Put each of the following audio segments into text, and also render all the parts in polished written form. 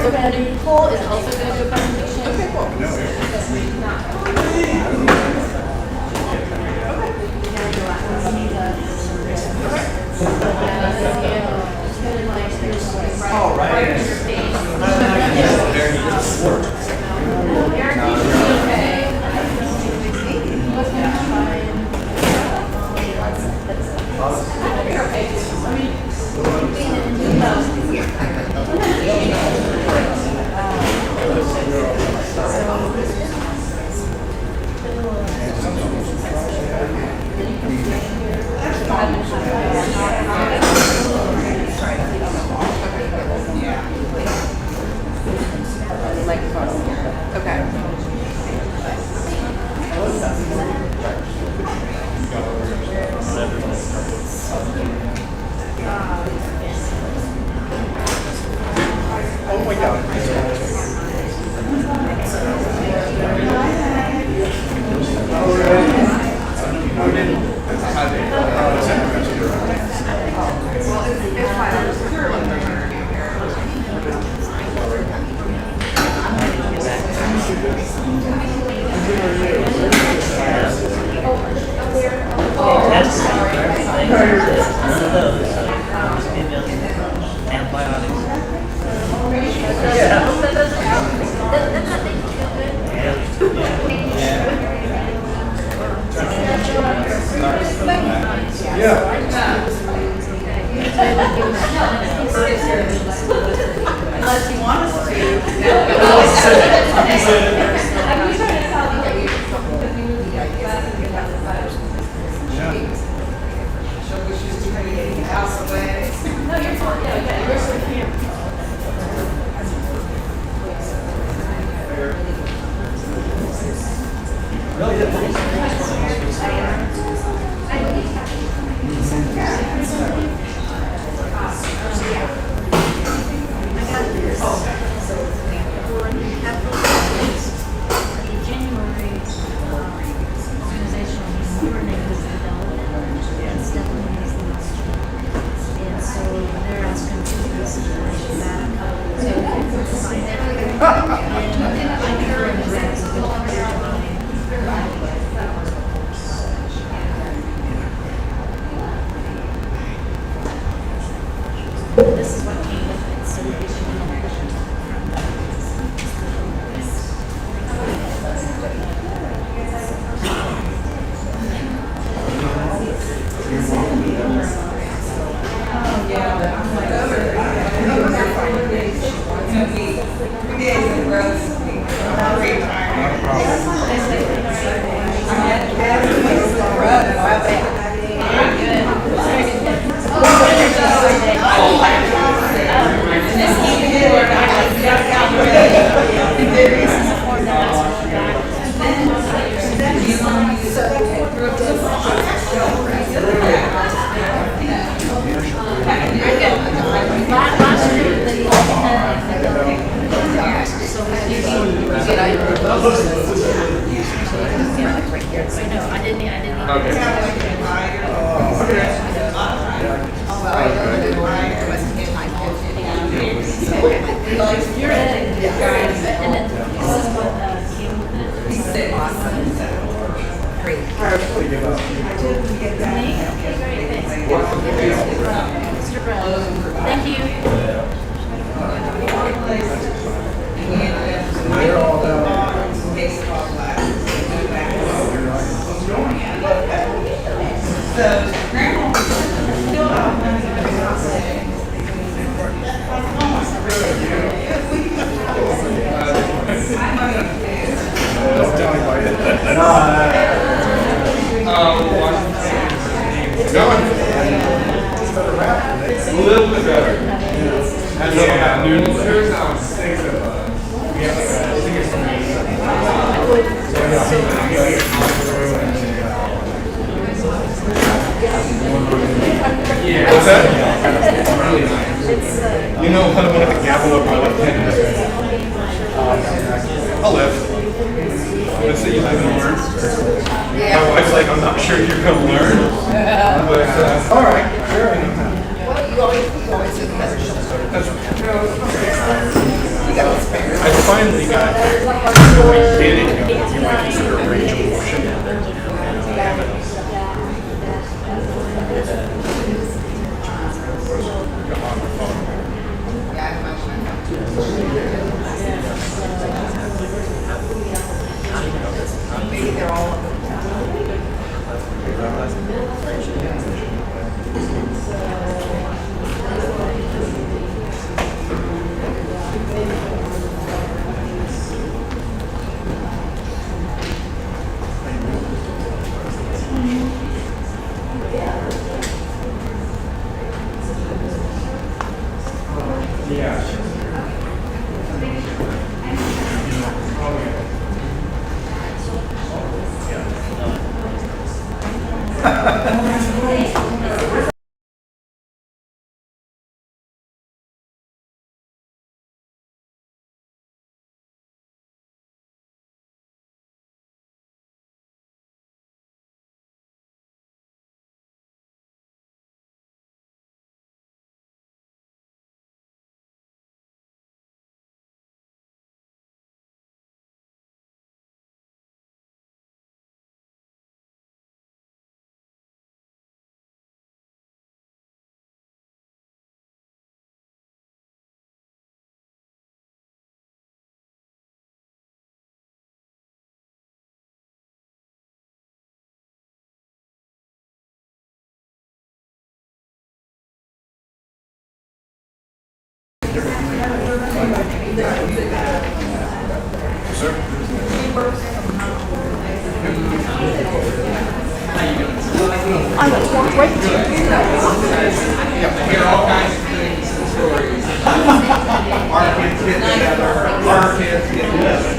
Superintendent Cole is also going to do a presentation. Okay, cool. All right. Oh my God. Unless you want us This is what came with it, so we should Thank you. A little bit better. Yeah, dude. There's six of us. We have like I think it's yeah. What's that? Really nice. You know, I want to gavel up my like 10 minutes. I'll live. Let's say you live and learn. My wife's like, I'm not sure you're going to learn. But, all right, sure. You always do better. That's right. finally got did it, you might consider a range of motion. Maybe they're all. I was walked right to you. Hear all kinds of things and stories. Our kids get together. Our kids get together.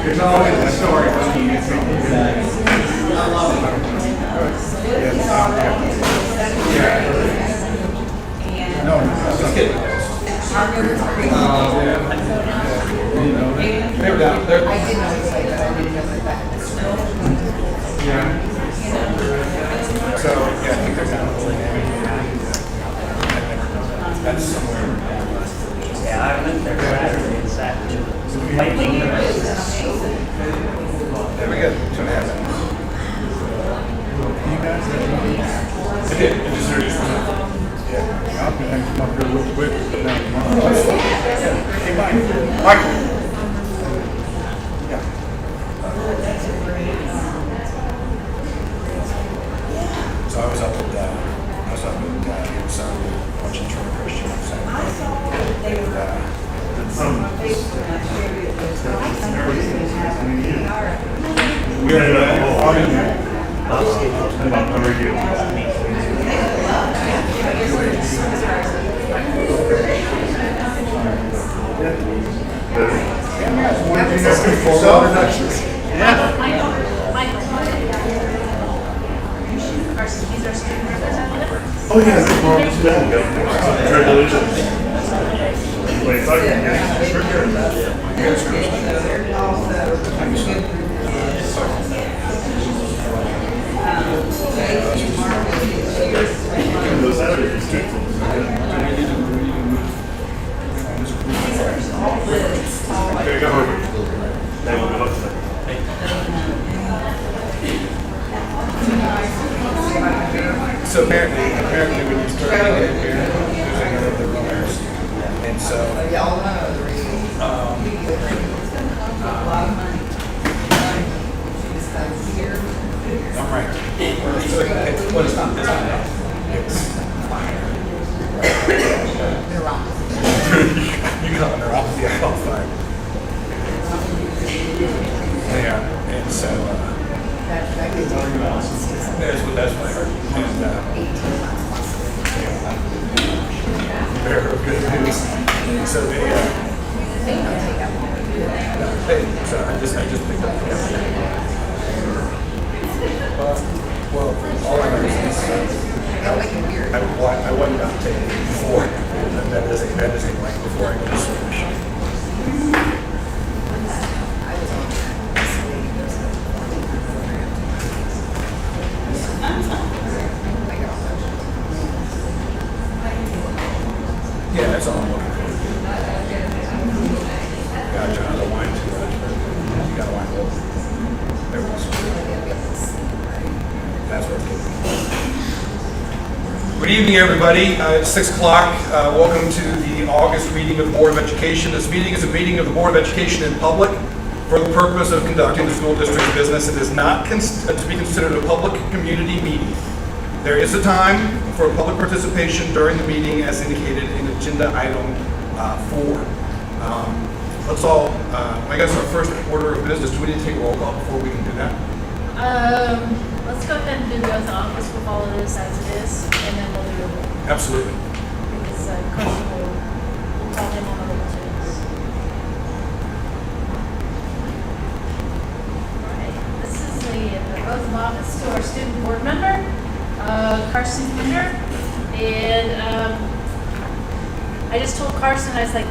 There's always a story when you get something. I love it. No, just kidding. They're down there. I did know say that. I didn't know that. Yeah. So, yeah, I think they're down a little. That's somewhere. Yeah, I went there Saturday and Saturday. There we go. 2.5 hours. You guys I did. I just heard you. Yeah. I'm going to come up here real quick. Hey, Mike. Michael. Yeah. So I was up at watching True Christian on Saturday. We are on in about review. He's our student representative. Oh, yeah, congratulations. Wait, I can those Saturdays too. There you go. Then we'll go up to that. So apparently when you start getting in here, there's another the runners. And so, I'm right. Well, it's not that. It's fire. You call it neuropathy, I call it fire. Yeah, and so, that's what I heard. And, they're good news. So they, so I just picked up the well, all I know is I wasn't up to before. That doesn't like before I go to switch. Yeah, that's all I'm looking for. Gotcha. I don't wine too much, but you got to wine a little. There we go. That's what it's Good evening, everybody. It's 6 o'clock. Welcome to the August meeting of the Board of Education. This meeting is a meeting of the Board of Education in public for the purpose of conducting the school district's business. It is not to be considered a public community meeting. There is a time for public participation during the meeting as indicated in agenda item 4. Let's all, I guess our first order of business, do we need to take a roll call before we can do that? Let's go ahead and do the oath of office. We'll follow this as it is, and then we'll do Absolutely. because Carson will tell him on the little things. All right. This is the oath of office to our student board member, Carson Kinder, and I just told Carson, I was like,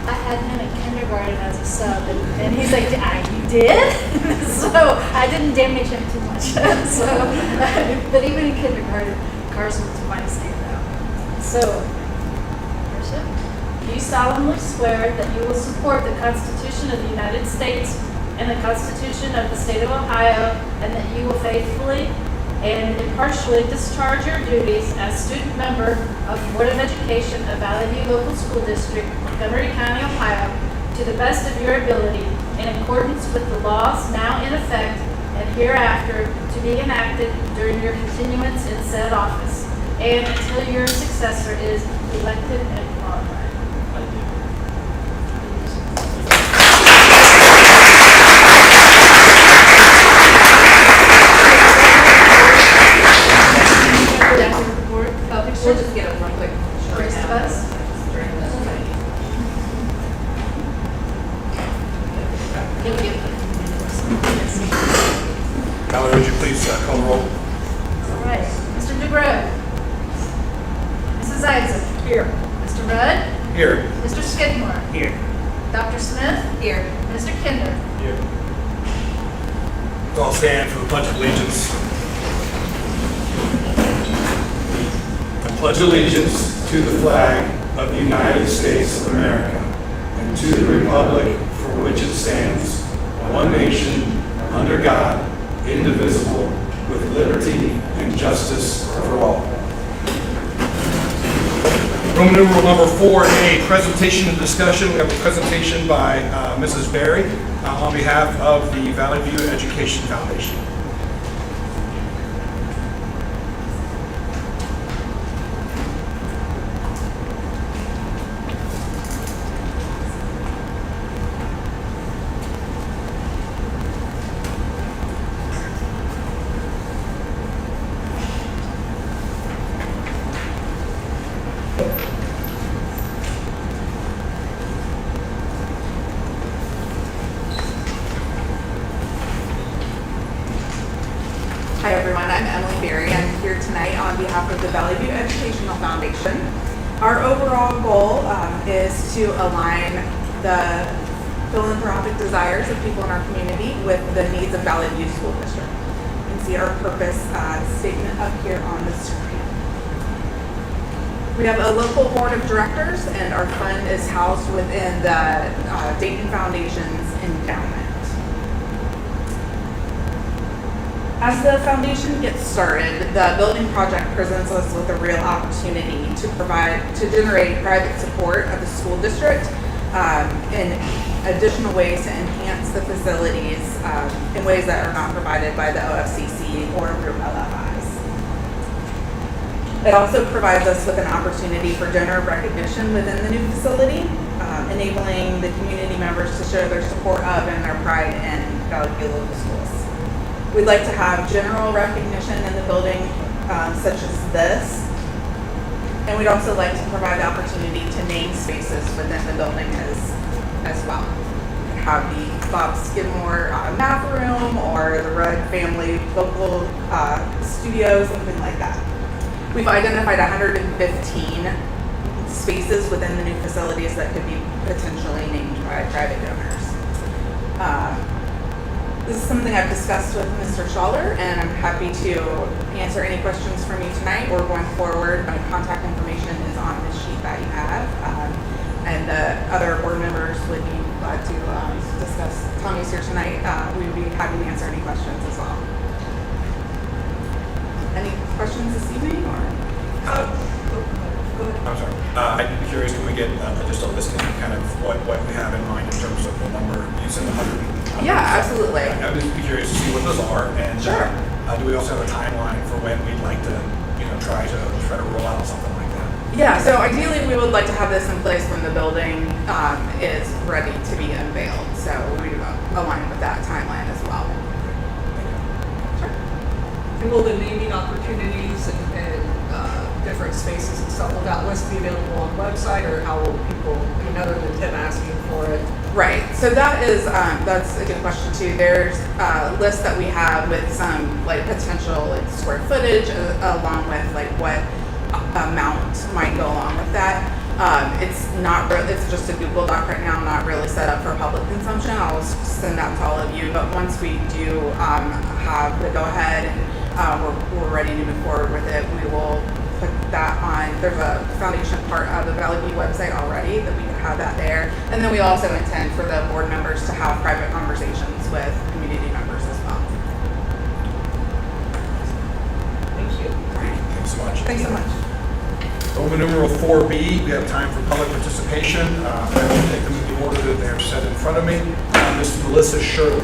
I had him in kindergarten as a sub, and he's like, you did? So I didn't damage him too much. But even in kindergarten, Carson was my standout. So, Carson, do you solemnly swear that you will support the Constitution of the United States and the Constitution of the State of Ohio, and that you will faithfully and impartially discharge your duties as student member of the Board of Education of Valley View Local School District, Montgomery County, Ohio, to the best of your ability, in accordance with the laws now in effect and hereafter to be enacted during your continuance in said office, and until your successor is elected and qualified? I do. We'll just get a real quick. The rest of us? Thank you. Valerie, would you please call the roll? All right. Mr. DeBrow. Mrs. Isaac. Here. Mr. Rudd. Here. Mr. Skidmore. Here. Dr. Smith. Here. Mr. Kinder. Here. Let's all stand for the Pledge of Allegiance. I pledge allegiance to the flag of the United States of America and to the republic for which it stands, one nation, under God, indivisible, with liberty and justice for all. Roman numeral number 4A, presentation and discussion. We have a presentation by Mrs. Berry on behalf of the Valley View Education Foundation. Hi everyone, I'm Emily Berry. I'm here tonight on behalf of the Valley View Educational Foundation. Our overall goal is to align the philanthropic desires of people in our community with the needs of Valley View School District. You can see our purpose statement up here on the screen. We have a local board of directors, and our fund is housed within the Dayton Foundation's endowment. As the foundation gets started, the building project presents us with a real opportunity to generate private support of the school district in additional ways to enhance the facilities in ways that are not provided by the OFCC or through LFIs. It also provides us with an opportunity for donor recognition within the new facility, enabling the community members to show their support of and their pride in Valley View Local Schools. We'd like to have general recognition in the building such as this, and we'd also like to provide the opportunity to name spaces within the building as well. Have the Bob Skidmore math room or the Rudd family vocal studio, something like that. We've identified 115 spaces within the new facilities that could be potentially named by private donors. This is something I've discussed with Mr. Schaller, and I'm happy to answer any questions from you tonight or going forward. My contact information is on the sheet that you have, and the other board members would be glad to Tommy's here tonight, we would be happy to answer any questions as well. Any questions this evening, or? I'm sorry. I'd be curious, can we get just a listing of kind of what we have in mind in terms of the number? You said 100. Yeah, absolutely. I'd just be curious to see what those are, and Sure. Do we also have a timeline for when we'd like to, try to roll out something like that? Yeah, so ideally we would like to have this in place when the building is ready to be unveiled. So we would align with that timeline as well. Sure. And will the naming opportunities and different spaces and stuff, will that list be available on the website, or how will people, other than Tim asking for it? Right. So that is that's a good question too. There's a list that we have with some potential square footage along with what amount might go along with that. It's not it's just a Google Doc right now, not really set up for public consumption. I'll send that to all of you. But once we do have the go ahead and we're ready to move forward with it, we will put that on. There's a foundation part of the Valley View website already that we can have that there. And then we also intend for the board members to have private conversations with community members as well. Thank you. Thanks so much. Thanks so much. Roman numeral 4B, we have time for public participation. I will take them in the order that they're set in front of me. Ms. Melissa Shirley.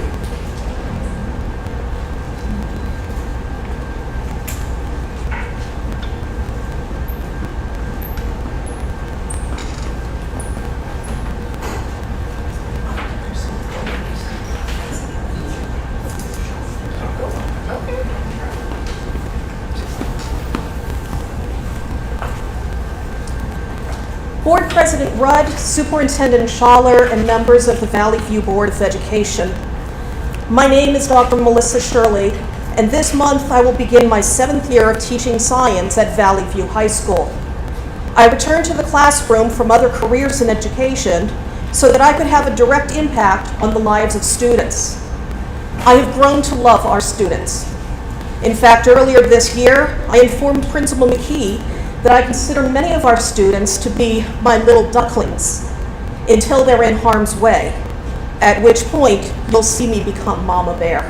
Board President Rudd, Superintendent Schaller, and members of the Valley View Board of Education. My name is Dr. Melissa Shirley, and this month I will begin my 7th year of teaching science at Valley View High School. I returned to the classroom from other careers in education so that I could have a direct impact on the lives of students. I have grown to love our students. In fact, earlier this year, I informed Principal McKee that I consider many of our students to be my little ducklings until they're in harm's way, at which point you'll see me become Mama Bear.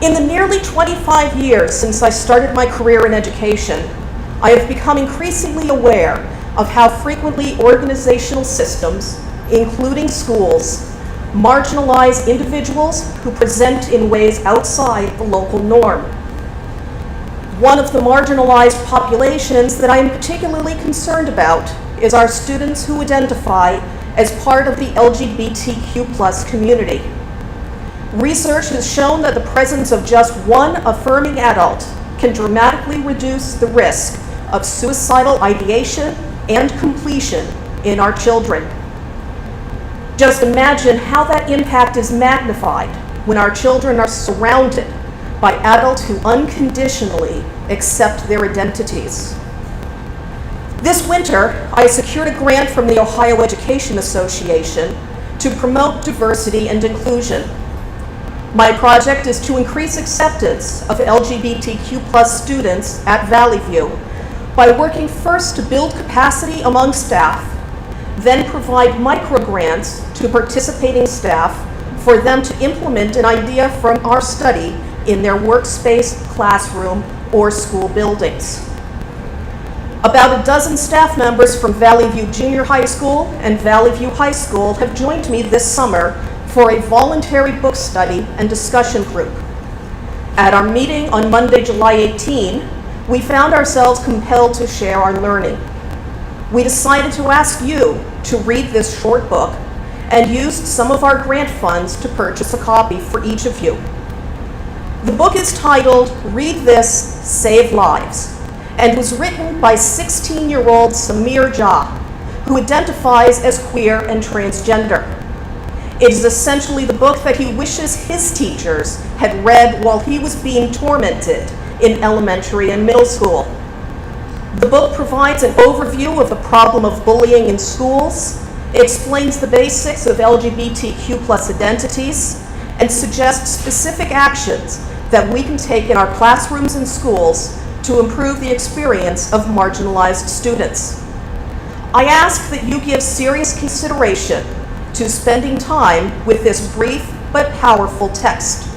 In the nearly 25 years since I started my career in education, I have become increasingly aware of how frequently organizational systems, including schools, marginalize individuals who present in ways outside the local norm. One of the marginalized populations that I am particularly concerned about is our students who identify as part of the LGBTQ+ community. Research has shown that the presence of just one affirming adult can dramatically reduce the risk of suicidal ideation and completion in our children. Just imagine how that impact is magnified when our children are surrounded by adults who unconditionally accept their identities. This winter, I secured a grant from the Ohio Education Association to promote diversity and inclusion. My project is to increase acceptance of LGBTQ+ students at Valley View by working first to build capacity among staff, then provide microgrants to participating staff for them to implement an idea from our study in their workspace, classroom, or school buildings. About a dozen staff members from Valley View Junior High School and Valley View High School have joined me this summer for a voluntary book study and discussion group. At our meeting on Monday, July 18, we found ourselves compelled to share our learning. We decided to ask you to read this short book and used some of our grant funds to purchase a copy for each of you. The book is titled Read This, Save Lives, and was written by 16-year-old Samir Jha, who identifies as queer and transgender. It is essentially the book that he wishes his teachers had read while he was being tormented in elementary and middle school. The book provides an overview of the problem of bullying in schools, explains the basics of LGBTQ+ identities, and suggests specific actions that we can take in our classrooms and schools to improve the experience of marginalized students. I ask that you give serious consideration to spending time with this brief but powerful text.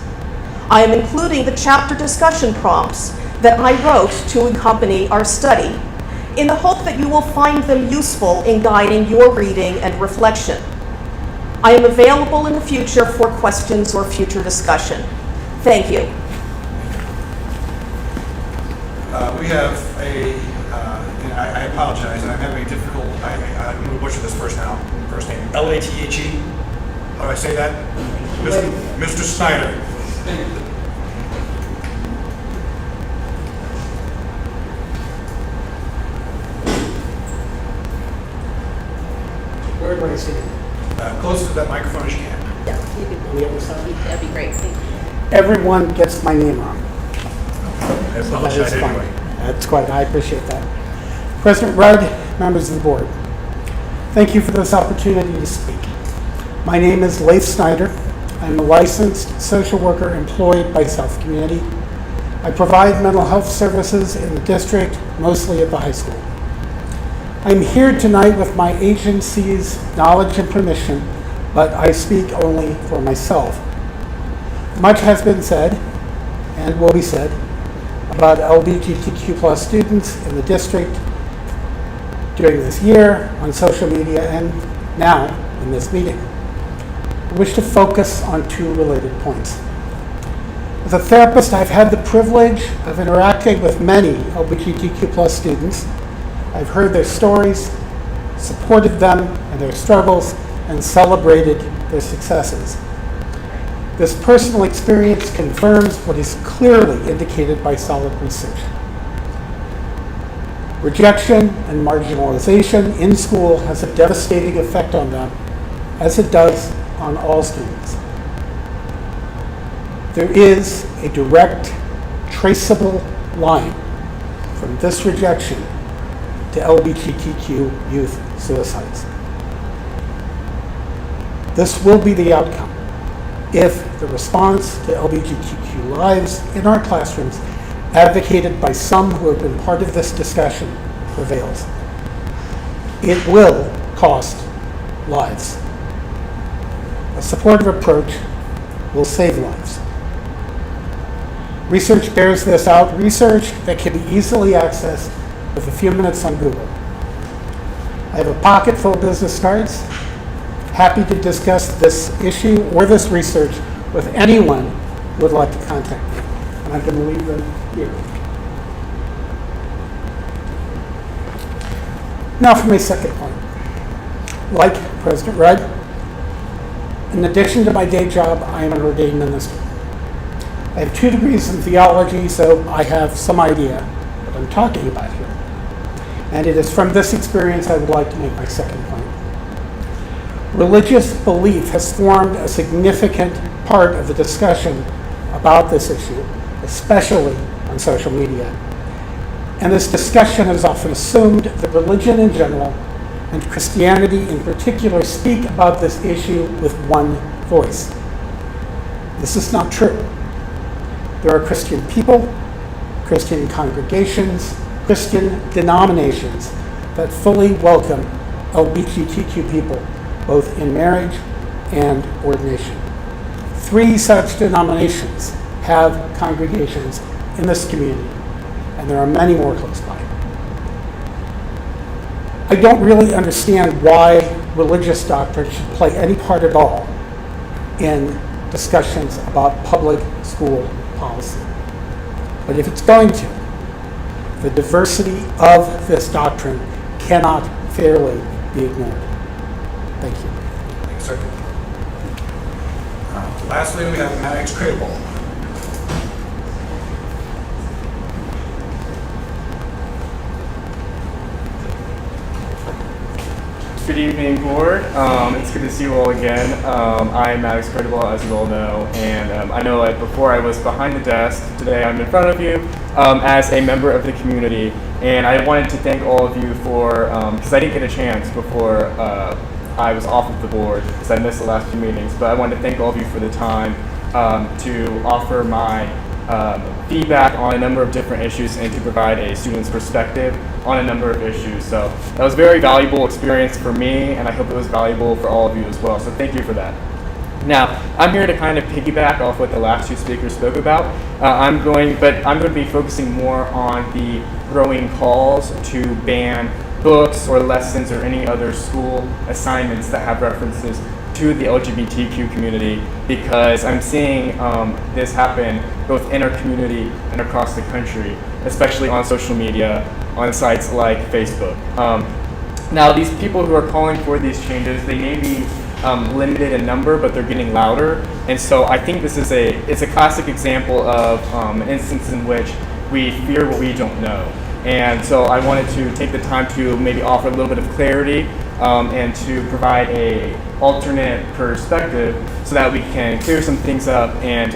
I am including the chapter discussion prompts that I wrote to accompany our study in the hope that you will find them useful in guiding your reading and reflection. I am available in the future for questions or future discussion. Thank you. We have and I apologize, and I'm having a difficult, I'm going to butcher this first name, L-A-T-H-E. How do I say that? Mr. Snyder. Where am I sitting? Close to that microphone as you can. Yeah, you can on the other side. That'd be great. Thank you. Everyone gets my name wrong. I So that apologize is fine. anyway. That's quite, I appreciate that. President Rudd, members of the board, thank you for this opportunity to speak. My name is Leif Snyder. I'm a licensed social worker employed by South Community. I provide mental health services in the district, mostly at the high school. I'm here tonight with my agency's knowledge and permission, but I speak only for myself. Much has been said, and will be said, about LGBTQ plus students in the district during this year, on social media, and now in this meeting. I wish to focus on two related points. As a therapist, I've had the privilege of interacting with many LGBTQ plus students. I've heard their stories, supported them and their struggles, and celebrated their successes. This personal experience confirms what is clearly indicated by solid research. Rejection and marginalization in school has a devastating effect on them, as it does on all students. There is a direct, traceable line from this rejection to LGBTQ youth suicides. This will be the outcome if the response to LGBTQ lives in our classrooms, advocated by some who have been part of this discussion, prevails. It will cost lives. A supportive approach will save lives. Research bears this out, research that can be easily accessed with a few minutes on Google. I have a pocket full of business cards. Happy to discuss this issue or this research with anyone who would like to contact me. And I'm going to leave them here. Now for my second point. Like President Rudd, in addition to my day job, I am an ordained minister. I have 2 degrees in theology, so I have some idea what I'm talking about here. And it is from this experience I would like to make my second point. Religious belief has formed a significant part of the discussion about this issue, especially on social media. And this discussion has often assumed that religion in general and Christianity in particular speak about this issue with one voice. This is not true. There are Christian people, Christian congregations, Christian denominations that fully welcome LGBTQ people, both in marriage and ordination. 3 such denominations have congregations in this community, and there are many more close by. I don't really understand why religious doctrine should play any part at all in discussions about public school policy. But if it's going to, the diversity of this doctrine cannot fairly be ignored. Thank you. Thanks, sir. Lastly, we have Maddox Cradle. Good evening, board. It's good to see you all again. I'm Maddox Cradle, as you all know, and I know that before I was behind the desk. Today I'm in front of you as a member of the community, and I wanted to thank all of you for, because I didn't get a chance before I was off of the board, because I missed the last few meetings, but I wanted to thank all of you for the time to offer my feedback on a number of different issues and to provide a student's perspective on a number of issues. So that was a very valuable experience for me, and I hope it was valuable for all of you as well. So thank you for that. Now, I'm here to kind of piggyback off what the last two speakers spoke about. I'm going to be focusing more on the growing calls to ban books or lessons or any other school assignments that have references to the LGBTQ community, because I'm seeing this happen both in our community and across the country, especially on social media, on sites like Facebook. Now, these people who are calling for these changes, they may be limited in number, but they're getting louder. And so I think this is it's a classic example of an instance in which we fear what we don't know. And so I wanted to take the time to maybe offer a little bit of clarity and to provide a alternate perspective so that we can clear some things up and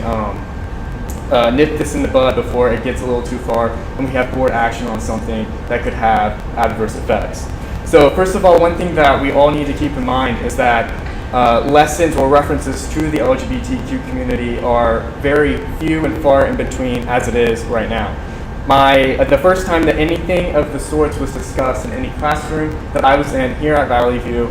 nip this in the bud before it gets a little too far and we have board action on something that could have adverse effects. So first of all, one thing that we all need to keep in mind is that lessons or references to the LGBTQ community are very few and far in between as it is right now. The first time that anything of the sorts was discussed in any classroom that I was in here at Valley View,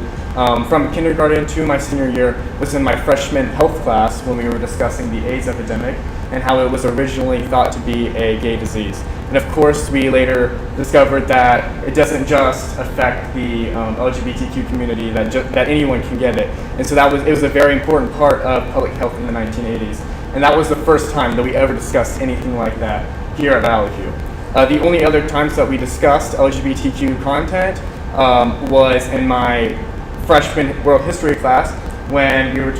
from kindergarten to my senior year, was in my freshman health class when we were discussing the AIDS epidemic and how it was originally thought to be a gay disease. And of course, we later discovered that it doesn't just affect the LGBTQ community, that anyone can get it. And so it was a very important part of public health in the 1980s. And that was the first time that we ever discussed anything like that here at Valley View. The only other times that we discussed LGBTQ content was in my freshman world history class when we were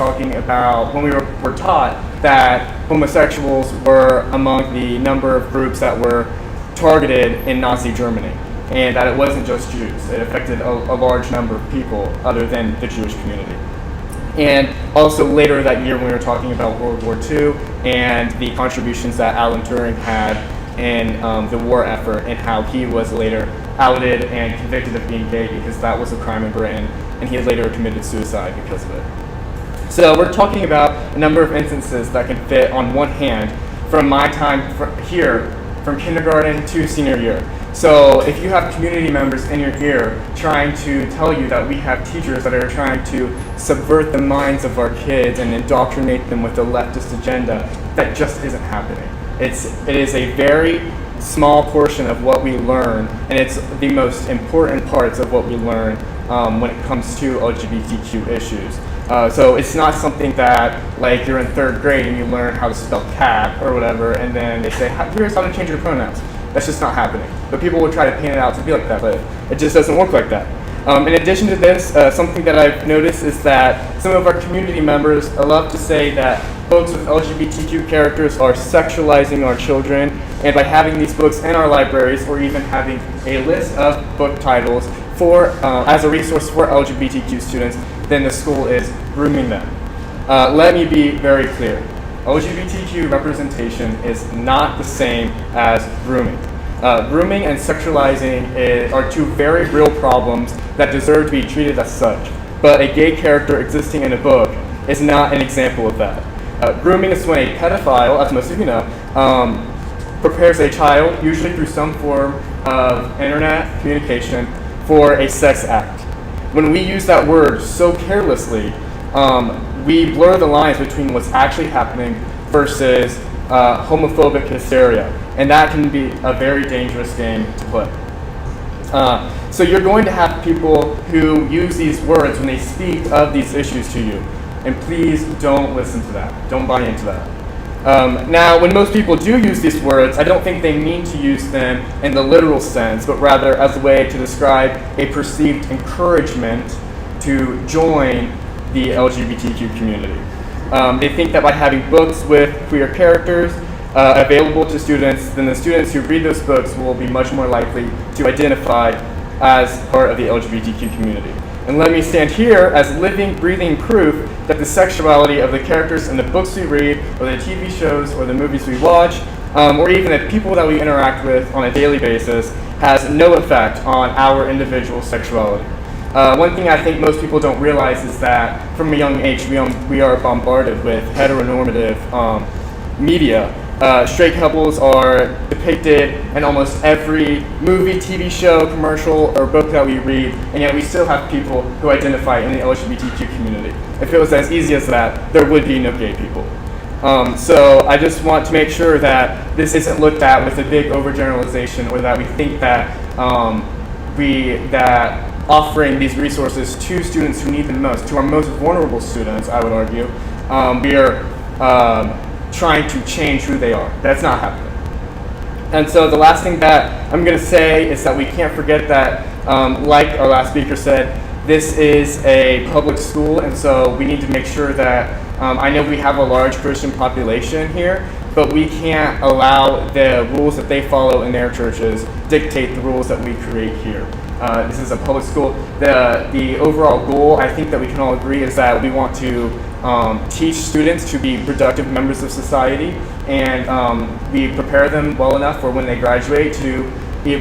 were taught that homosexuals were among the number of groups that were targeted in Nazi Germany, and that it wasn't just Jews. It affected a large number of people other than the Jewish community. And also later that year when we were talking about World War II and the contributions that Alan Turing had in the war effort and how he was later outed and convicted of being gay because that was a crime in Britain, and he had later committed suicide because of it. So we're talking about a number of instances that can fit on one hand from my time here, from kindergarten to senior year. So if you have community members in your ear trying to tell you that we have teachers that are trying to subvert the minds of our kids and indoctrinate them with a leftist agenda, that just isn't happening. It is a very small portion of what we learn, and it's the most important parts of what we learn when it comes to LGBTQ issues. So it's not something that, like, you're in third grade and you learn how to spell cat or whatever, and then they say, here's how to change your pronouns. That's just not happening. But people will try to paint it out to be like that, but it just doesn't work like that. In addition to this, something that I've noticed is that some of our community members love to say that books with LGBTQ characters are sexualizing our children, and by having these books in our libraries or even having a list of book titles as a resource for LGBTQ students, then the school is grooming them. Let me be very clear. LGBTQ representation is not the same as grooming. Grooming and sexualizing are two very real problems that deserve to be treated as such. But a gay character existing in a book is not an example of that. Grooming is when a pedophile, as most of you know, prepares a child, usually through some form of internet communication, for a sex act. When we use that word so carelessly, we blur the lines between what's actually happening versus homophobic hysteria, and that can be a very dangerous game to play. So you're going to have people who use these words when they speak of these issues to you, and please don't listen to that. Don't buy into that. Now, when most people do use these words, I don't think they mean to use them in the literal sense, but rather as a way to describe a perceived encouragement to join the LGBTQ community. They think that by having books with queer characters available to students, then the students who read those books will be much more likely to identify as part of the LGBTQ community. And let me stand here as living, breathing proof that the sexuality of the characters in the books we read, or the TV shows, or the movies we watch, or even the people that we interact with on a daily basis, has no effect on our individual sexuality. One thing I think most people don't realize is that from a young age we are bombarded with heteronormative media straight couples are depicted in almost every movie, TV show, commercial, or book that we read, and yet we still have people who identify in the LGBTQ community. If it was as easy as that, there would be no gay people. So I just want to make sure that this isn't looked at with a big overgeneralization, or that we think that that offering these resources to students who need them most, to our most vulnerable students, I would argue, we are trying to change who they are. That's not happening. And so the last thing that I'm going to say is that we can't forget that, like our last speaker said, this is a public school, and so we need to make sure that, I know we have a large Christian population here, but we can't allow the rules that they follow in their churches dictate the rules that we create here. This is a public school. The overall goal, I think that we can all agree, is that we want to teach students to be productive members of society, and we prepare them well enough for when they graduate to,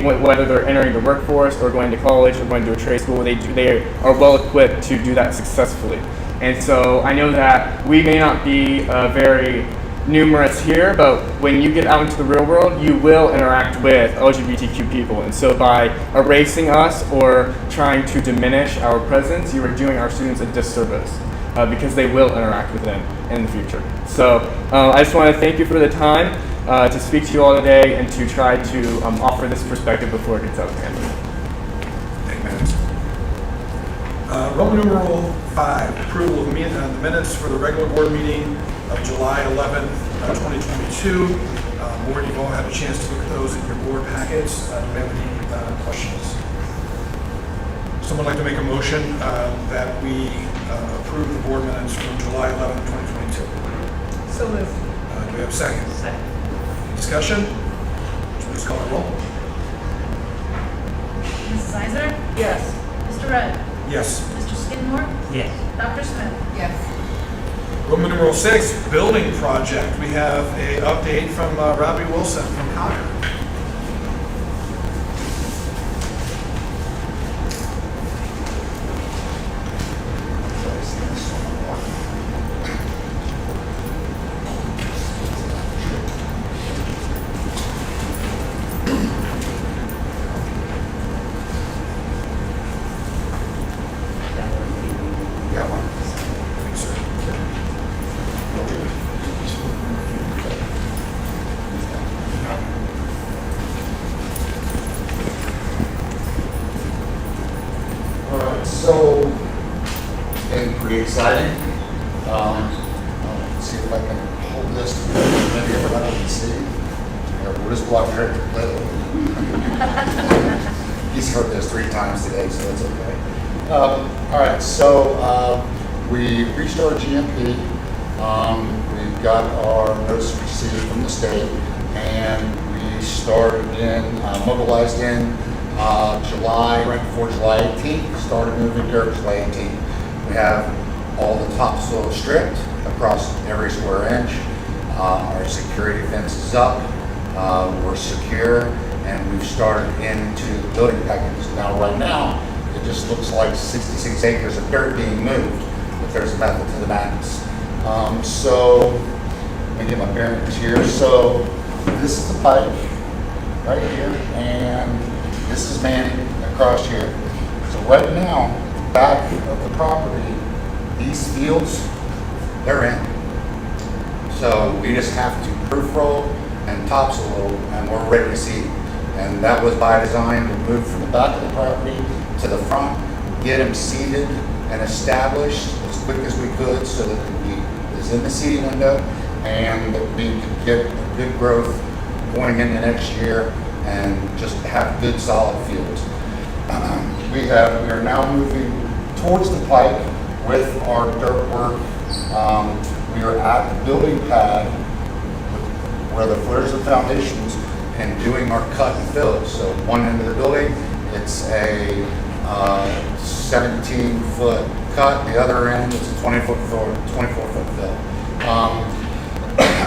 whether they're entering the workforce or going to college or going to a trade school, they are well equipped to do that successfully. And so I know that we may not be very numerous here, but when you get out into the real world, you will interact with LGBTQ people. And so by erasing us or trying to diminish our presence, you are doing our students a disservice, because they will interact with them in the future. So I just want to thank you for the time to speak to you all today and to try to offer this perspective before it gets out of hand. Amen. Roman numeral 5, approval of the minutes for the regular board meeting of July 11th, 2022. Board, you've all had a chance to look at those in your board packets. Do you have any questions? Someone like to make a motion that we approve the board minutes from July 11th, 2022? So moved. Do we have a second? Second. Discussion? Please call the roll. Mrs. Eisner? Yes. Mr. Rudd? Yes. Mr. Skidmore? Yes. Dr. Smith? Yes. Roman numeral 6, building project. We have an update from Robbie Wilson from Concord. Got one? Thanks, sir. All right, so, and pretty exciting. Let's see if I can hold this, maybe everybody can see. Yeah, we'll just block here. He's heard this 3 times today, so it's okay. All right, so we reached our GMP. We've got our notice received from the state, and we started mobilized in July, right before July 18th, started moving dirt July 18th. We have all the topsoil stripped across every square inch. Our security fence is up. We're secure, and we've started into the building packages. Now, right now, it just looks like 66 acres of dirt being moved, but there's a method to the madness. So, let me get my bearings here. So, this is the pipe right here, and this is Manning across here. So right now, back of the property, these fields, they're in. So we just have to proof roll and topsoil, and we're ready to seed. And that was by design to move from the back of the property to the front, get them seeded and established as quick as we could so that we is in the seeding window, and that we could get a good growth going into next year and just have good solid fields. We are now moving towards the pipe with our dirt work. We are at the building pad where the footers of foundations and doing our cut and fill. So one end of the building, it's a 17-foot cut. The other end, it's a 24-foot fill.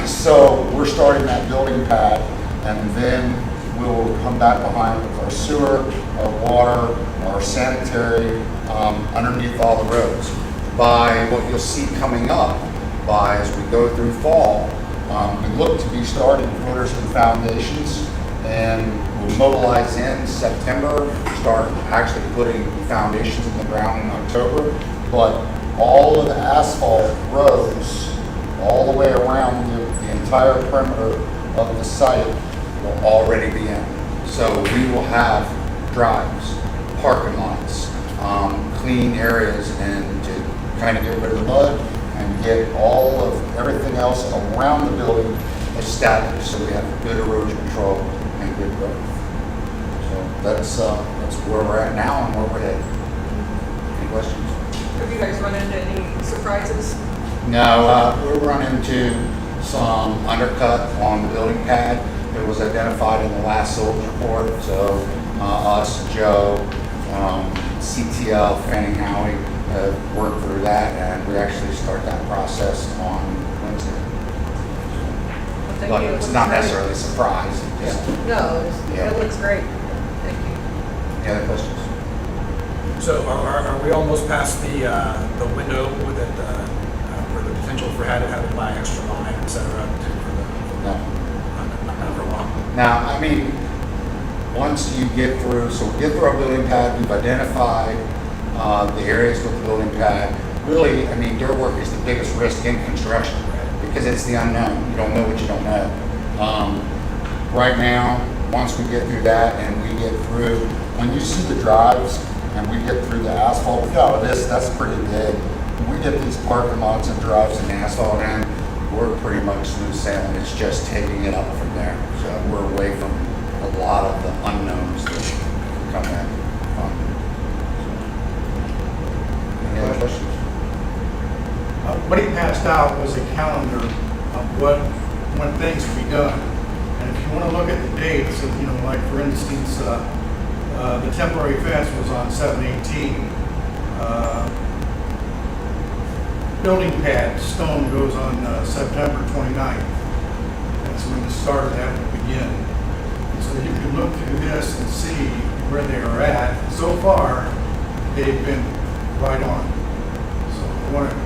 So we're starting that building pad, and then we'll come back behind with our sewer, our water, our sanitary, underneath all the roads. By what you'll see coming up, as we go through fall, We look to be starting footers and foundations, and we'll mobilize in September, start actually putting foundations in the ground in October. But all of the asphalt roads, all the way around the entire perimeter of the site will already be in. So we will have drives, parking lots, clean areas, and to kind of get rid of the mud and get all of everything else around the building established, so we have good erosion control and good growth. So that's where we're at now and where we're headed. Any questions? Have you guys run into any surprises? No, we run into some undercut on the building pad. It was identified in the last silver report. So us, Joe, CTL, Fanning Howie worked through that, and we actually start that process on Wednesday. Well, thank But you. It it's looks not great. necessarily a surprise. It just, No, Yeah. it looks great. Thank you. Any other questions? So are we almost past the window with it, for the potential for having to buy extra line, et cetera, No. not for a while? Now, I mean, once you get through, so we get through our building pad, we've identified the areas with the building pad. Really, I mean, dirt work is the biggest risk in construction because it's the unknown. You don't know what you don't know. Right now, once we get through that and we get through, when you see the drives and we get through the asphalt, that's pretty big. When we get these parking lots and drives and asphalt in, we're pretty much smooth sailing. It's just taking it up from there. So we're away from a lot of the unknowns that come in. Any other questions? What he passed out was a calendar of when things will be done. And if you want to look at the dates, like for instance, the temporary fence was on 7/18. Building pad, stone goes on September 29th. That's when the start of that will begin. So you can look through this and see where they are at. So far, they've been right on. So I want to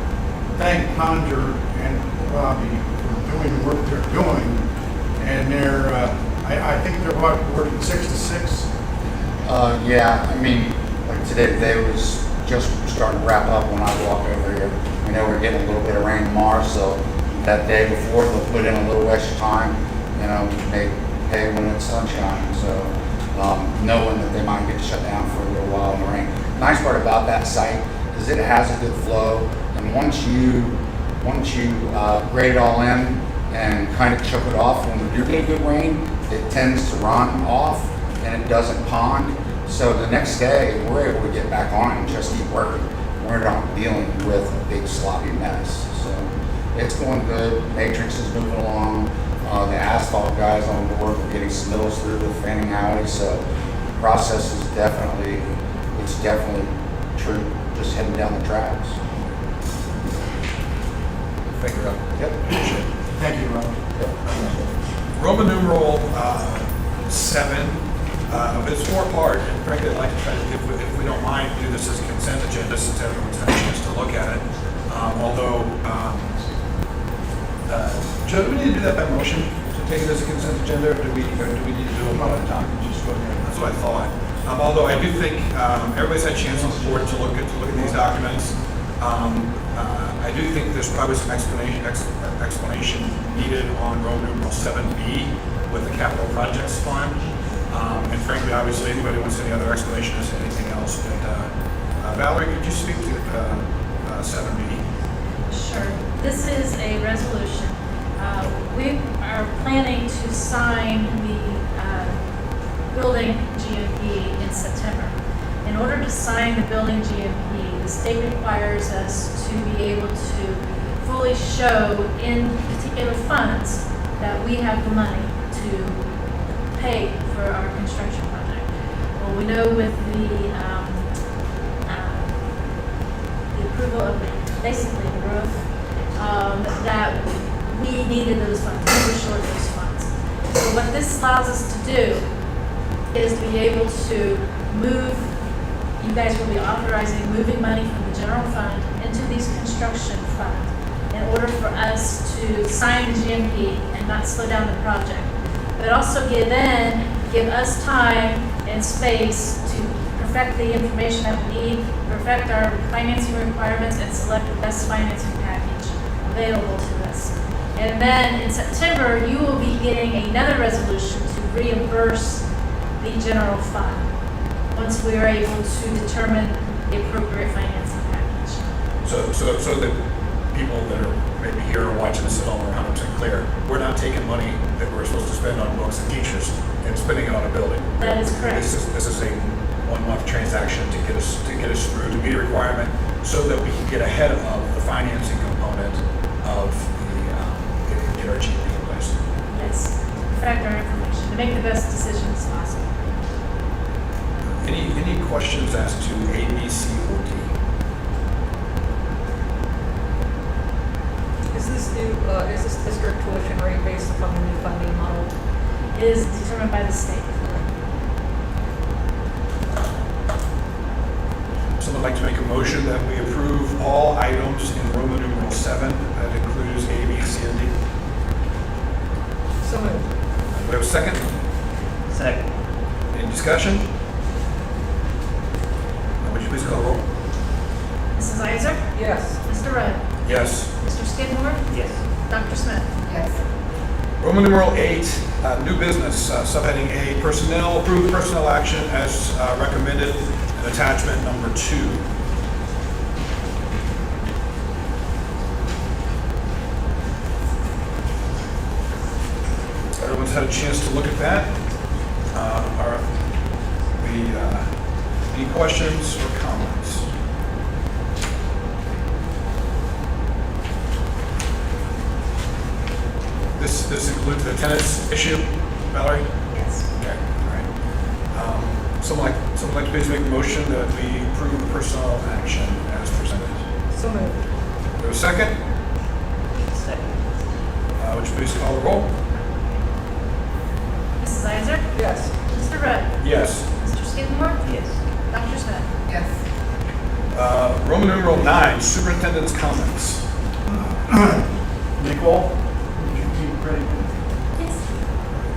thank Conjure and Robbie for doing the work they're doing. And I think they're working 6 to 6. Yeah, I mean, like today was just starting to wrap up when I walked over here. We know we're getting a little bit of rain tomorrow, so that day before they'll put in a little extra time, make hay when it's sunshine. So knowing that they might get shut down for a little while in the rain. Nice part about that site is it has a good flow, and once you grade it all in and kind of choke it off, when we do get good rain, it tends to run off and it doesn't pond. So the next day, we're able to get back on and just keep working. We're not dealing with a big sloppy mess. So it's going good. Matrix is moving along. The asphalt guys on board. We're getting submittals through with Fanning Howie. So the process is definitely true. Just heading down the tracks. Finger up. Yep. Thank you, Ron. Roman numeral 7. It's 4-part, and frankly, I'd like to try to, if we don't mind, do this as a consent agenda since everyone's had a chance to look at it. Joe, do we need to do that by motion to take it as a consent agenda, or do we need to do it one at a time? Just go ahead. That's what I thought. Although I do think everybody's had a chance on the board to look at these documents. I do think there's probably some explanation needed on Roman numeral 7B with the capital projects fund. And frankly, obviously, anybody wants any other explanation as to anything else. But Valerie, could you speak to 7B? Sure. This is a resolution. We are planning to sign the building GMP in September. In order to sign the building GMP, the state requires us to be able to fully show in particular funds that we have the money to pay for our construction project. Well, we know with the approval of basically the roof, that we needed those funds, we were short those funds. So what this allows us to do is to be able to move, you guys will be authorizing moving money from the general fund into these construction fund in order for us to sign the GMP and not slow down the project. But also give us time and space to perfect the information that we need, perfect our financing requirements, and select the best financing package available to us. And then in September, you will be getting another resolution to reimburse the general fund once we are able to determine the appropriate financing package. So that people that are maybe here or watching this at home are 100% clear, we're not taking money that we're supposed to spend on books and teachers and spending it on a building. That is correct. This is a one-month transaction to get us through to meet a requirement so that we can get ahead of the financing component of the get our GP in place. Yes, perfect our information to make the best decisions possible. Any questions as to A, B, C, or D? Is this district tuition rate based upon the new funding model? It is determined by the state. Someone like to make a motion that we approve all items in Roman numeral 7, that includes A, B, C, and D. So moved. Do we have a second? Second. Any discussion? Would you please call the roll? Mrs. Isaac? Yes. Mr. Rudd? Yes. Mr. Skidmore? Yes. Dr. Smith? Yes. Roman numeral 8, new business, subheading A, personnel, approve personnel action as recommended in attachment number 2. Everyone's had a chance to look at that. Any questions or comments? This includes the attendance issue, Valerie? Yes. Okay, all right. Someone like to please make a motion that we approve personnel action as presented. So moved. Do we have a second? Second. Would you please call the roll? Mrs. Isaac? Yes. Mr. Rudd? Yes. Mr. Skidmore? Yes. Dr. Smith? Yes. Roman numeral 9, superintendent's comments. Nicole, would you keep ready? Yes.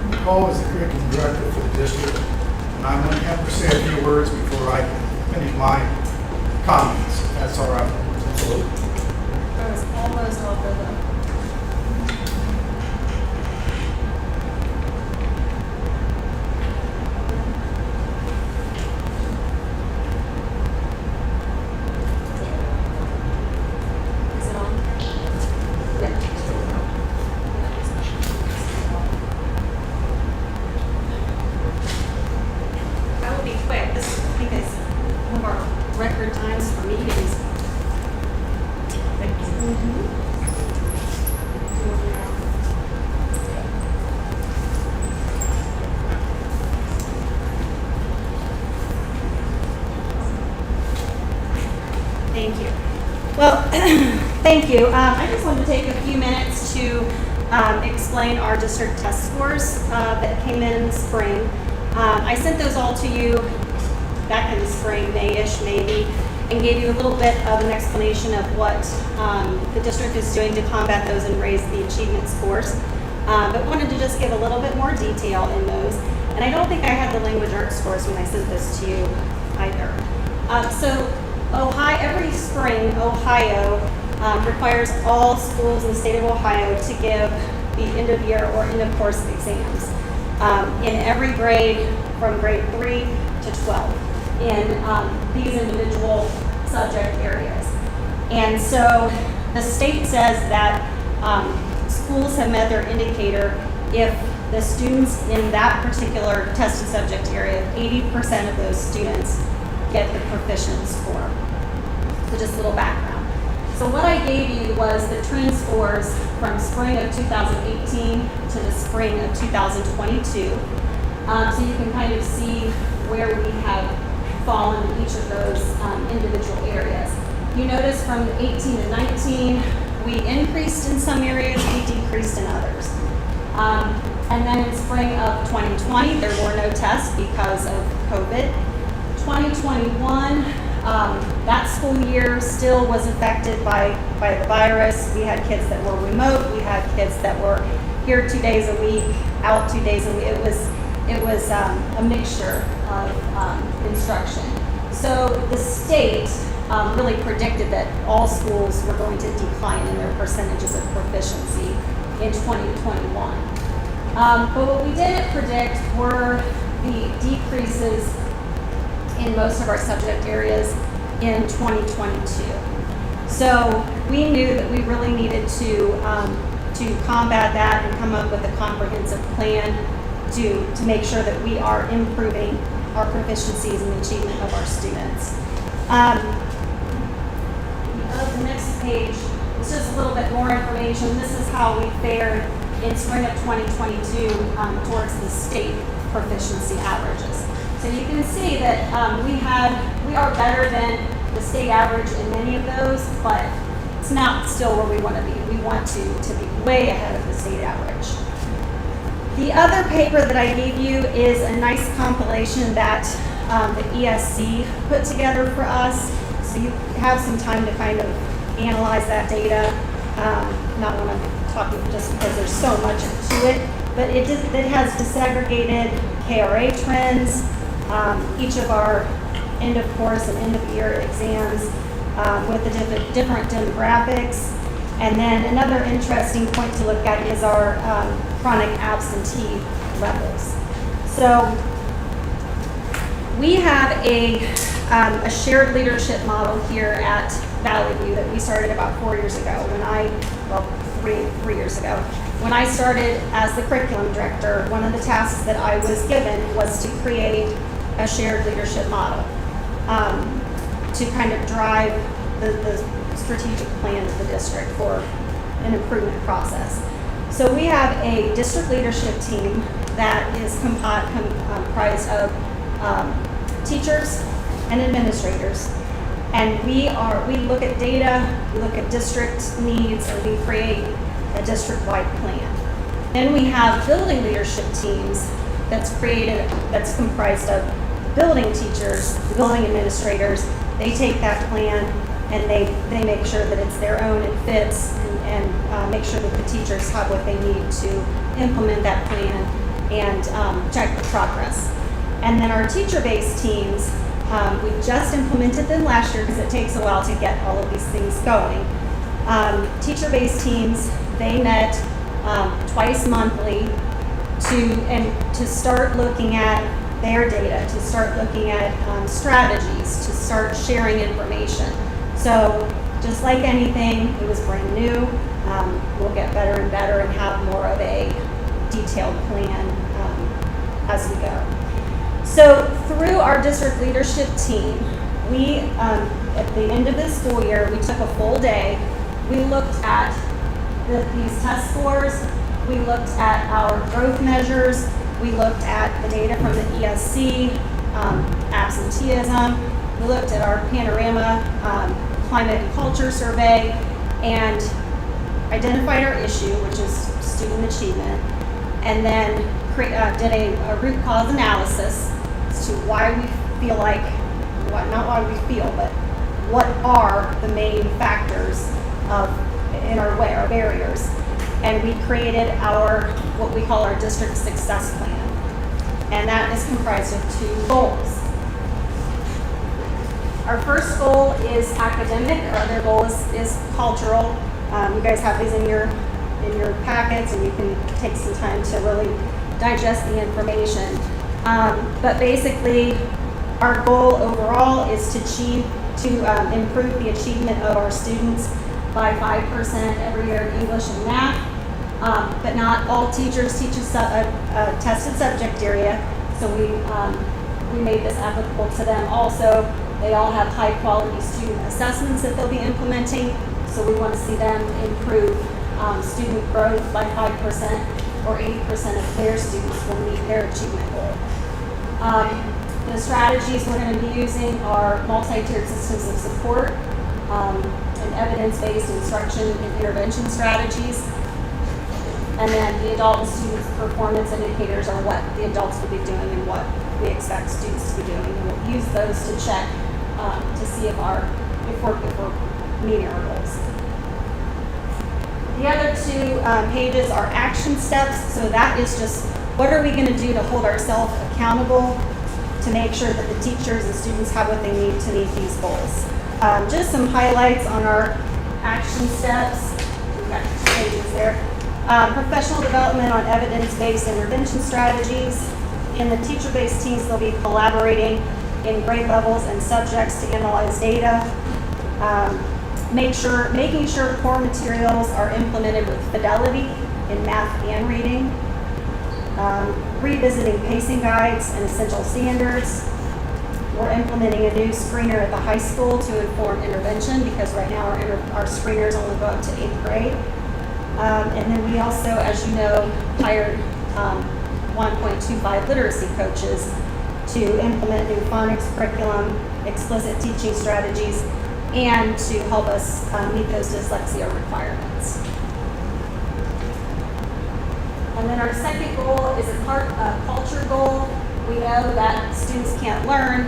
Nicole is the curriculum director for the district, and I'm going to have to say a few words before I finish my comments. That's all right. Absolutely. I was almost off of them. Is it on? I will be quick. This, I think, is one of our record times for meetings. Thank you. Well, thank you. I just wanted to take a few minutes to explain our district test scores that came in spring. I sent those all to you back in the spring, May-ish maybe, and gave you a little bit of an explanation of what the district is doing to combat those and raise the achievement scores. But wanted to just give a little bit more detail in those. And I don't think I had the language arts scores when I sent this to you either. So every spring, Ohio requires all schools in the state of Ohio to give the end of year or end of course exams in every grade from grade 3 to 12 in these individual subject areas. And so the state says that schools have met their indicator if the students in that particular tested subject area, 80% of those students get the proficient score. So just a little background. So what I gave you was the trend scores from spring of 2018 to the spring of 2022. So you can kind of see where we have fallen in each of those individual areas. You notice from 18 to 19, we increased in some areas, we decreased in others. And then in spring of 2020, there were no tests because of COVID. 2021, That school year still was affected by the virus. We had kids that were remote. We had kids that were here 2 days a week, out 2 days a week. It was a mixture of instruction. So the state really predicted that all schools were going to decline in their percentages of proficiency in 2021. But what we didn't predict were the decreases in most of our subject areas in 2022. So we knew that we really needed to combat that and come up with a comprehensive plan to make sure that we are improving our proficiencies and achievement of our students. The next page is just a little bit more information. This is how we fared in spring of 2022 towards the state proficiency averages. So you can see that we are better than the state average in many of those, but it's not still where we want to be. We want to be way ahead of the state average. The other paper that I gave you is a nice compilation that the ESC put together for us. So you have some time to kind of analyze that data. Not when I'm talking just because there's so much to it, but it has disaggregated KRA trends, each of our end of course and end of year exams with the different demographics. And then another interesting point to look at is our chronic absentee levels. So we have a shared leadership model here at Valley View that we started about 4 years ago three years ago. When I started as the curriculum director, one of the tasks that I was given was to create a shared leadership model to kind of drive the strategic plan of the district for an improvement process. So we have a district leadership team that is comprised of teachers and administrators. And we look at data, we look at district needs, and we create a district-wide plan. Then we have building leadership teams that's comprised of building teachers, building administrators. They take that plan and they make sure that it's their own, it fits, and make sure that the teachers have what they need to implement that plan and check the progress. And then our teacher-based teams, we just implemented them last year because it takes a while to get all of these things going. Teacher-based teams, they met twice monthly to start looking at their data, to start looking at strategies, to start sharing information. So just like anything, it was brand new. We'll get better and better and have more of a detailed plan as we go. So through our district leadership team, we, at the end of this school year, we took a full day. We looked at these test scores. We looked at our growth measures. We looked at the data from the ESC, absenteeism. We looked at our panorama climate and culture survey and identified our issue, which is student achievement, and then did a root cause analysis as to why we feel like, not why we feel, but what are the main factors in our way, our barriers. And we created what we call our district success plan. And that is comprised of 2 goals. Our first goal is academic, our other goal is cultural. You guys have these in your packets, and you can take some time to really digest the information. But basically, our goal overall is to improve the achievement of our students by 5% every year in English and math. But not all teachers teach a tested subject area, so we made this applicable to them also. They all have high quality student assessments that they'll be implementing, so we want to see them improve student growth by 5%, or 80% of their students will meet their achievement goal. The strategies we're going to be using are multi-tiered systems of support and evidence-based instruction and intervention strategies. And then the adult and student performance indicators are what the adults will be doing and what we expect students to be doing. And we'll use those to check to see if we're meeting our goals. The other two pages are action steps. So that is just what are we going to do to hold ourselves accountable to make sure that the teachers and students have what they need to meet these goals. Just some highlights on our action steps. We've got pages there. Professional development on evidence-based intervention strategies. In the teacher-based teams, they'll be collaborating in grade levels and subjects to analyze data. Making sure core materials are implemented with fidelity in math and reading. Revisiting pacing guides and essential standards. We're implementing a new screener at the high school to inform intervention because right now our screeners only go up to 8th grade. And then we also, as you know, hired 1.25 literacy coaches to implement new phonics curriculum, explicit teaching strategies, and to help us meet those dyslexia requirements. And then our second goal is a culture goal. We know that students can't learn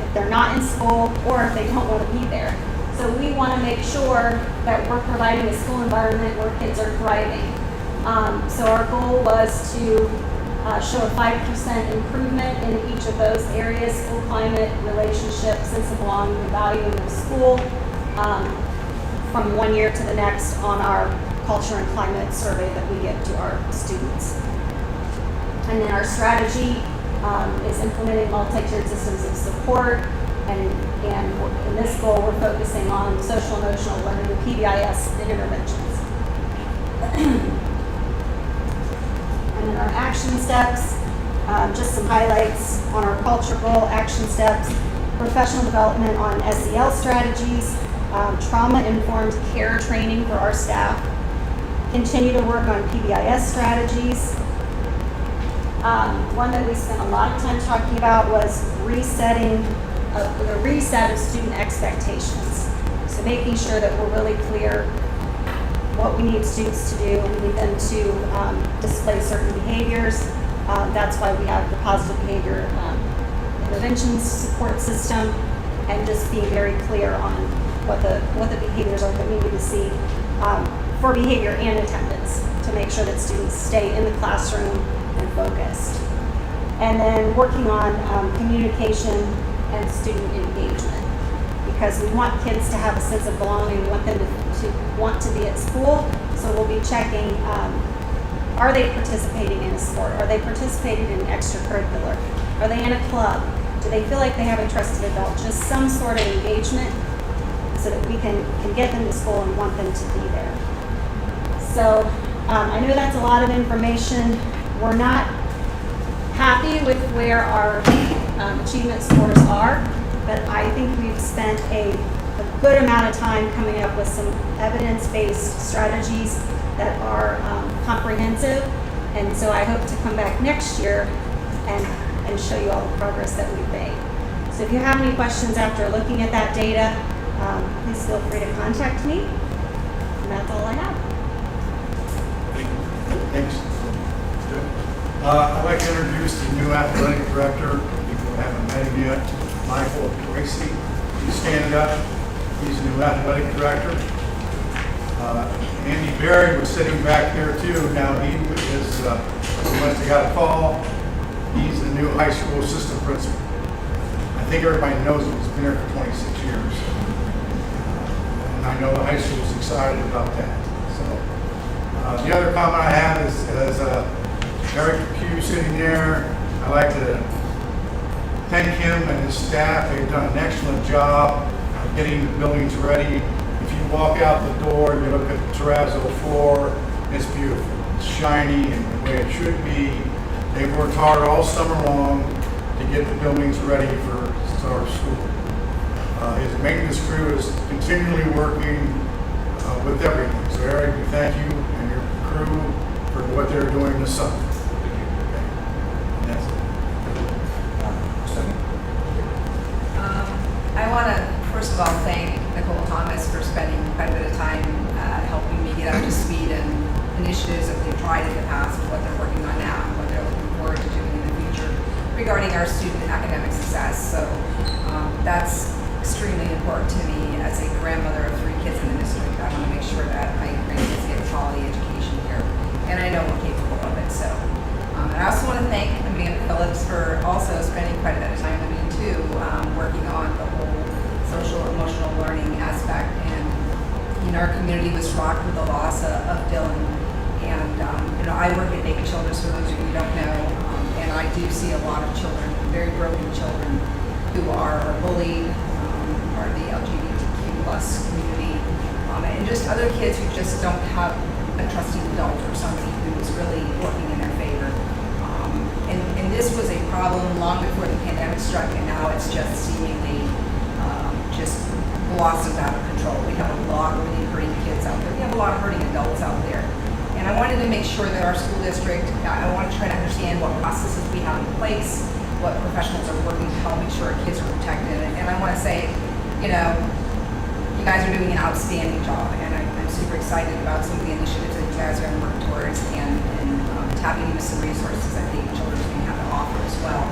if they're not in school or if they don't want to be there. So we want to make sure that we're providing a school environment where kids are thriving. So our goal was to show a 5% improvement in each of those areas: school climate, relationship, sense of belonging, and value in the school, from one year to the next on our culture and climate survey that we give to our students. And then our strategy is implementing multi-tiered systems of support, and in this goal we're focusing on social emotional learning, PBIS, and interventions. And then our action steps, just some highlights on our culture goal, action steps: professional development on SEL strategies, trauma-informed care training for our staff, continue to work on PBIS strategies. One that we spent a lot of time talking about was the reset of student expectations. So making sure that we're really clear what we need students to do. We need them to display certain behaviors. That's why we have the positive behavior intervention support system, and just being very clear on what the behaviors are that we need to see for behavior and attendance to make sure that students stay in the classroom and focused. And then working on communication and student engagement, because we want kids to have a sense of belonging. We want them to want to be at school. So we'll be checking, are they participating in a sport? Are they participating in extracurricular? Are they in a club? Do they feel like they have a trusted adult? Just some sort of engagement so that we can get them to school and want them to be there. So I know that's a lot of information. We're not happy with where our achievement scores are, but I think we've spent a good amount of time coming up with some evidence-based strategies that are comprehensive. And so I hope to come back next year and show you all the progress that we've made. So if you have any questions after looking at that data, please feel free to contact me. And that's all I have. Thanks. I'd like to introduce the new athletic director. People who haven't met him yet, Michael Tracy. He's standing up. He's the new athletic director. Andy Berry was sitting back there too. Now he must have got a call. He's the new high school assistant principal. I think everybody knows him. He's been there for 26 years. And I know the high school is excited about that. So the other comment I have is Eric Pugh sitting there. I'd like to thank him and his staff. They've done an excellent job of getting the buildings ready. If you walk out the door and you look at the terrazzo floor, it's beautiful. It's shiny and the way it should be. They've worked hard all summer long to get the buildings ready for start of school. His maintenance crew is continually working with everything. So Eric, we thank you and your crew for what they're doing this summer. I want to, first of all, thank Nicole Thomas for spending quite a bit of time helping me get up to speed and initiatives that they've tried in the past and what they're working on now and what they're looking forward to doing in the future regarding our student academic success. So that's extremely important to me as a grandmother of 3 kids in the district. I want to make sure that my kids get quality education here, and I know we're capable of it. So, and I also want to thank Amanda Phillips for also spending quite a bit of time with me too, working on the whole social emotional learning aspect. And our community was rocked with the loss of Dylan. And I work at Naked Children's, for those of you who don't know, and I do see a lot of children, very broken children, who are bullied, part of the LGBTQ plus community, and just other kids who just don't have a trusting adult or somebody who's really working in their favor. And this was a problem long before the pandemic struck, and now it's just seemingly just blossomed out of control. We have a lot of really hurting kids out there. We have a lot of hurting adults out there. And I wanted to make sure that our school district, I want to try to understand what processes we have in place, what professionals are working to help make sure our kids are protected. And I want to say, you guys are doing an outstanding job, and I'm super excited about some of the initiatives that you guys are going to work towards, and tapping into some resources that the children's going to have to offer as well.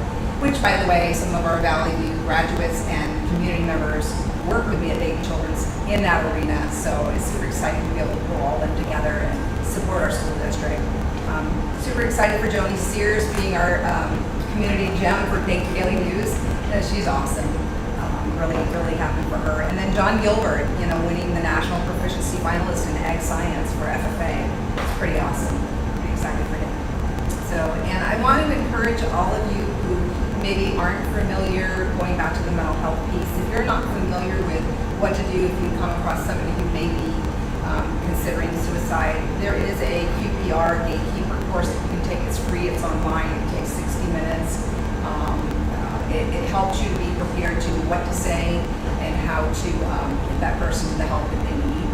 Which, by the way, some of our Valley View graduates and community members work with me at Dayton Children's in that arena, so it's super exciting to be able to pull all of them together and support our school district. Super excited for Joni Sears being our community gem for Dayton Daily News. She's awesome. Really, really happy for her. And then John Gilbert, winning the National Proficiency Finalist in Ag Science for FFA. It's pretty awesome. Pretty excited for him. So, and I want to encourage all of you who maybe aren't familiar, going back to the mental health piece, if you're not familiar with what to do if you come across somebody who may be considering suicide, there is a QPR gatekeeper course that you can take. It's free, it's online, it takes 60 minutes. It helps you to be prepared to what to say and how to get that person the help that they need.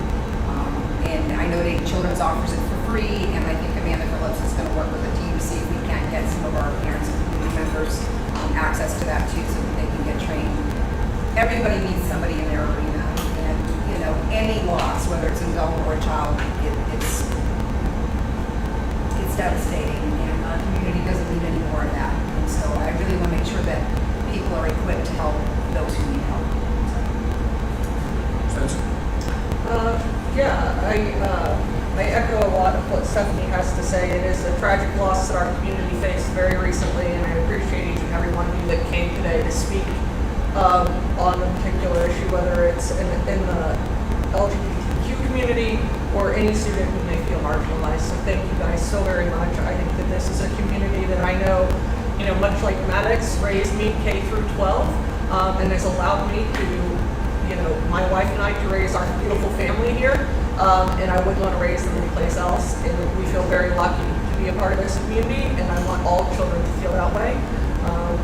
And I know that Children's offers it for free, and I think Amanda Phillips is going to work with the team to see if we can't get some of our parents and community members access to that too, so that they can get trained. Everybody needs somebody in their arena, and any loss, whether it's an adult or a child, it's devastating, and our community doesn't need any more of that. And so I really want to make sure that people are equipped to help those who need help. I echo a lot of what Stephanie has to say. It is a tragic loss that our community faced very recently, and I appreciate each and every one of you that came today to speak on a particular issue, whether it's in the LGBTQ community or any student who may feel marginalized. So thank you guys so very much. I think that this is a community that I know, much like Maddox raised me K through 12, and has allowed me to, my wife and I to raise our beautiful family here, and I wouldn't want to raise them anyplace else. And we feel very lucky to be a part of this community, and I want all children to feel that way,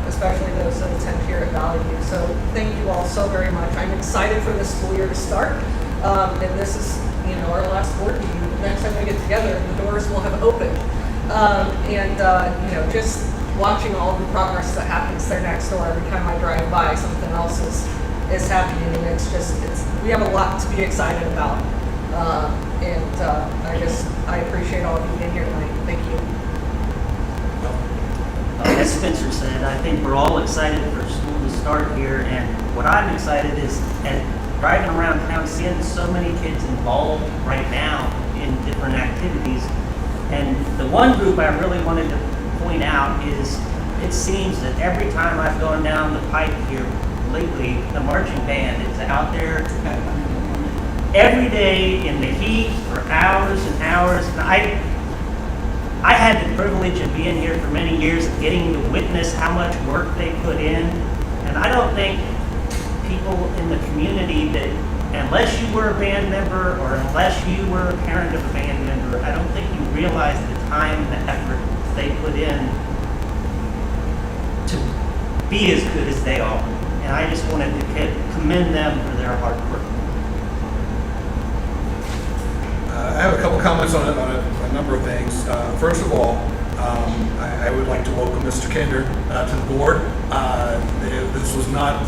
especially those that attend here at Valley View. So thank you all so very much. I'm excited for this school year to start, and this is, our last board meeting. Next time we get together, the doors will have opened, just watching all the progress that happens there next door. Every time I drive by, something else is happening, and we have a lot to be excited about. I appreciate all of you being here tonight. Thank you. As Spencer said, I think we're all excited for school to start here, and what I'm excited is driving around town, seeing so many kids involved right now in different activities. And the one group I really wanted to point out is, it seems that every time I've gone down the pike here lately, the marching band is out there every day in the heat for hours and hours. And I had the privilege of being here for many years, getting to witness how much work they put in. And I don't think people in the community that, unless you were a band member or unless you were a parent of a band member, I don't think you realize the time and the effort they put in to be as good as they are. And I just wanted to commend them for their hard work. I have a couple comments on a number of things. First of all, I would like to welcome Mr. Kinder to the board. This was not,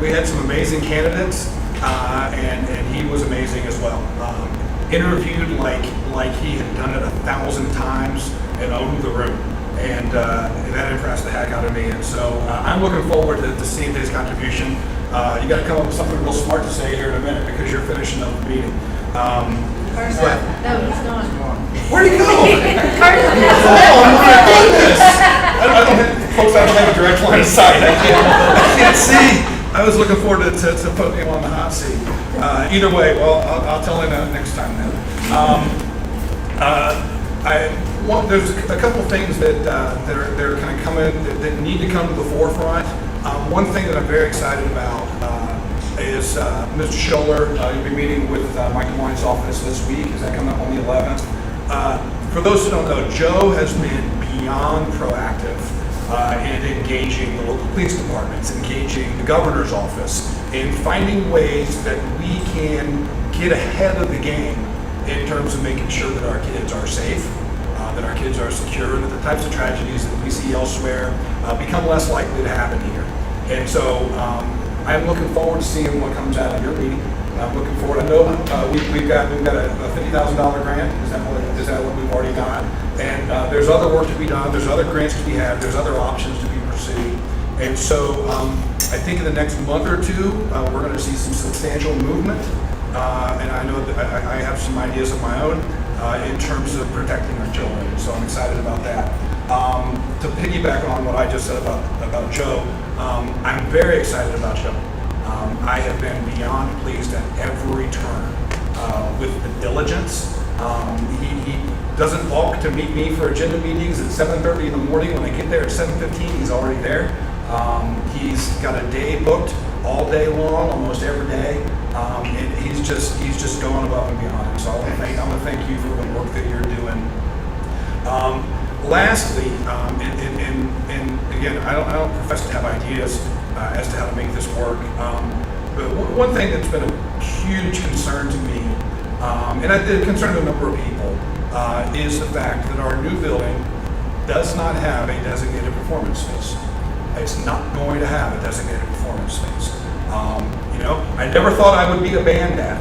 we had some amazing candidates, and he was amazing as well. Interviewed like he had done it 1,000 times and owned the room. And that impressed the heck out of me. And so I'm looking forward to seeing his contribution You got to come up with something real smart to say here in a minute because you're finishing up the meeting. Carson, no, he's gone. Where'd he go? Carson. Oh my goodness! Folks, I don't have a direct line of sight. I can't see. I was looking forward to putting him on the hot seat. Either way, well, I'll tell him that next time then. There's a couple things that are kind of coming that need to come to the forefront. One thing that I'm very excited about is Mr. Scholler. You'll be meeting with Mike DeWine's office this week. Is that coming up on the 11th? For those who don't know, Joe has been beyond proactive in engaging the local police departments, engaging the governor's office, in finding ways that we can get ahead of the game in terms of making sure that our kids are safe, that our kids are secure, and that the types of tragedies that we see elsewhere become less likely to happen here. And so I'm looking forward to seeing what comes out of your meeting. I'm looking forward. I know we've got a $50,000 grant. Is that what we've already got? And there's other work to be done. There's other grants to be had. There's other options to be pursued. And so I think in the next month or two, we're going to see some substantial movement. And I know that I have some ideas of my own in terms of protecting our children. So I'm excited about that. To piggyback on what I just said about Joe, I'm very excited about Joe. I have been beyond pleased at every turn with the diligence. He doesn't balk to meet me for agenda meetings at 7:30 in the morning. When I get there at 7:15, he's already there. He's got a day booked all day long, almost every day, and he's just going above and beyond. So I'm gonna thank you for the work that you're doing. Lastly, and again, I don't profess to have ideas as to how to make this work, but one thing that's been a huge concern to me, and it concerned a number of people, is the fact that our new building does not have a designated performance space. It's not going to have a designated performance space. I never thought I would be a band dad.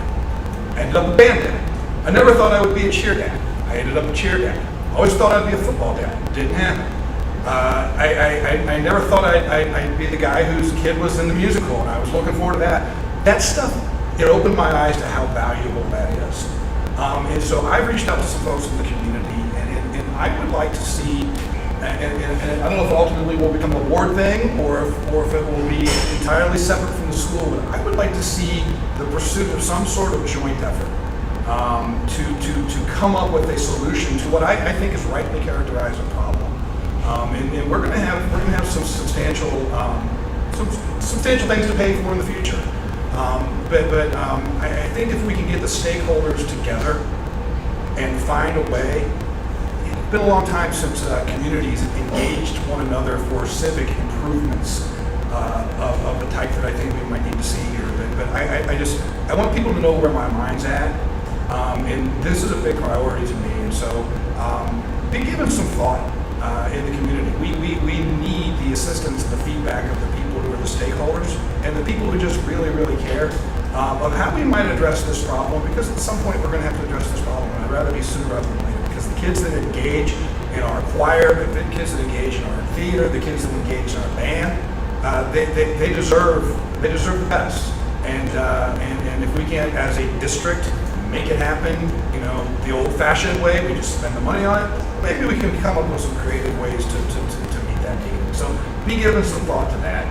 I ended up a band dad. I never thought I would be a cheer dad. I ended up a cheer dad. I always thought I'd be a football dad. Didn't happen. I never thought I'd be the guy whose kid was in the musical, and I was looking forward to that. That stuff, it opened my eyes to how valuable that is. And so I reached out to some folks in the community, and I would like to see, and I don't know if ultimately will become a board thing or if it will be entirely separate from the school, but I would like to see the pursuit of some sort of joint effort to come up with a solution to what I think is rightly characterized a problem. And we're going to have some substantial things to pay for in the future. But I think if we can get the stakeholders together and find a way. It's been a long time since communities engaged one another for civic improvements of the type that I think we might need to see here. But I want people to know where my mind's at, and this is a big priority to me. And so, be given some thought in the community. We need the assistance and the feedback of the people who are the stakeholders and the people who just really, really care of how we might address this problem, because at some point we're going to have to address this problem, and I'd rather be sooner rather than later, because the kids that engage in our choir, the kids that engage in our theater, the kids that engage in our band, they deserve the best. And if we can't, as a district, make it happen, the old-fashioned way, we just spend the money on it, maybe we can come up with some creative ways to meet that need. So be given some thought to that.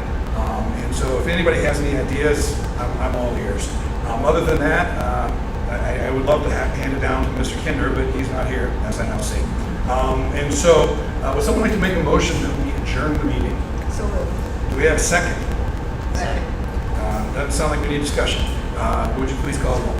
And so if anybody has any ideas, I'm all ears. Other than that, I would love to hand it down to Mr. Kinder, but he's not here, as I now see. And so would someone like to make a motion that we adjourn the meeting? So moved. Do we have a second? Second. Doesn't sound like we need discussion. Would you please call the roll?